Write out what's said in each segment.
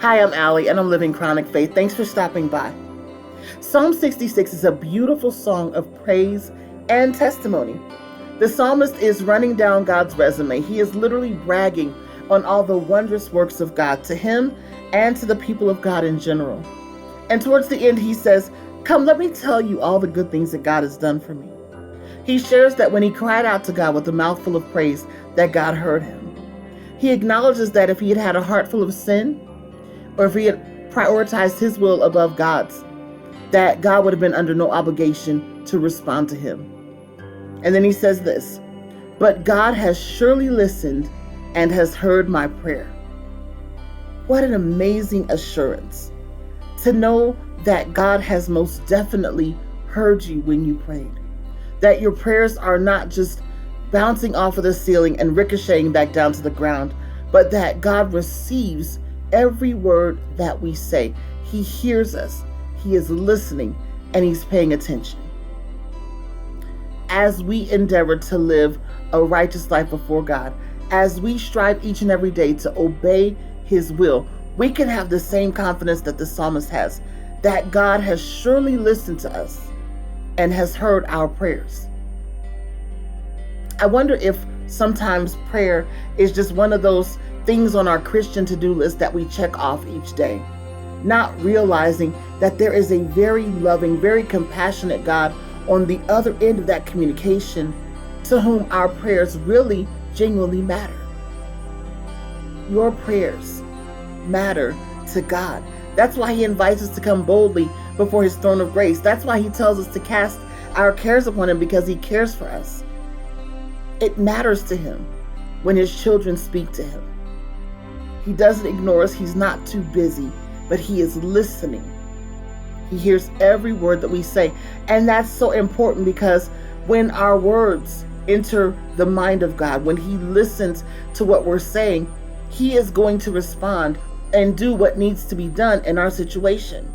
Hi, I'm Allie, and I'm living Chronic Faith. Thanks for stopping by. Psalm 66 is a beautiful song of praise and testimony. The psalmist is running down God's resume. He is literally bragging on all the wondrous works of God to him and to the people of God in general. And towards the end, he says, "Come, let me tell you all the good things that God has done for me." He shares that when he cried out to God with a mouthful of praise, that God heard him. He acknowledges that if he had had a heart full of sin, or if he had prioritized his will above God's, that God would have been under no obligation to respond to him. And then he says this, "But God has surely listened and has heard my prayer." What an amazing assurance to know that God has most definitely heard you when you prayed, that your prayers are not just bouncing off of the ceiling and ricocheting back down to the ground, but that God receives every word that we say. He hears us, he is listening, and he's paying attention. As we endeavor to live a righteous life before God, as we strive each and every day to obey his will, we can have the same confidence that the psalmist has, that God has surely listened to us and has heard our prayers. I wonder if sometimes prayer is just one of those things on our Christian to-do list that we check off each day, not realizing that there is a very loving, very compassionate God on the other end of that communication to whom our prayers really genuinely matter. Your prayers matter to God. That's why he invites us to come boldly before his throne of grace. That's why he tells us to cast our cares upon him, because he cares for us. It matters to him when his children speak to him. He doesn't ignore us. He's not too busy, but he is listening. He hears every word that we say. And that's so important, because when our words enter the mind of God, when he listens to what we're saying, he is going to respond and do what needs to be done in our situation.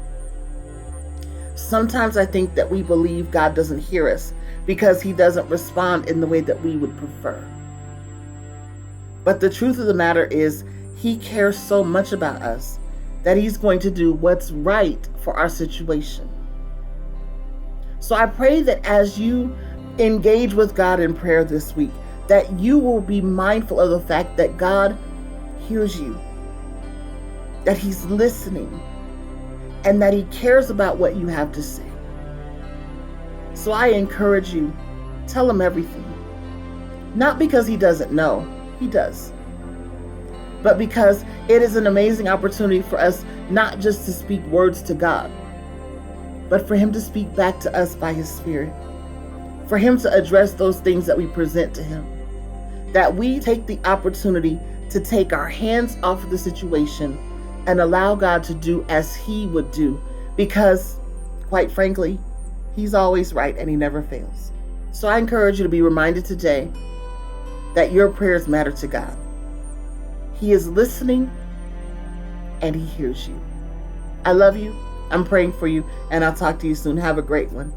Sometimes I think that we believe God doesn't hear us because he doesn't respond in the way that we would prefer. But the truth of the matter is, he cares so much about us that he's going to do what's right for our situation. So I pray that as you engage with God in prayer this week, that you will be mindful of the fact that God hears you, that he's listening, and that he cares about what you have to say. So I encourage you, tell him everything. Not because he doesn't know, he does, but because it is an amazing opportunity for us not just to speak words to God, but for him to speak back to us by his Spirit, for him to address those things that we present to him, that we take the opportunity to take our hands off of the situation and allow God to do as he would do, because quite frankly, he's always right and he never fails. So I encourage you to be reminded today that your prayers matter to God. He is listening and he hears you. I love you. I'm praying for you, and I'll talk to you soon. Have a great one.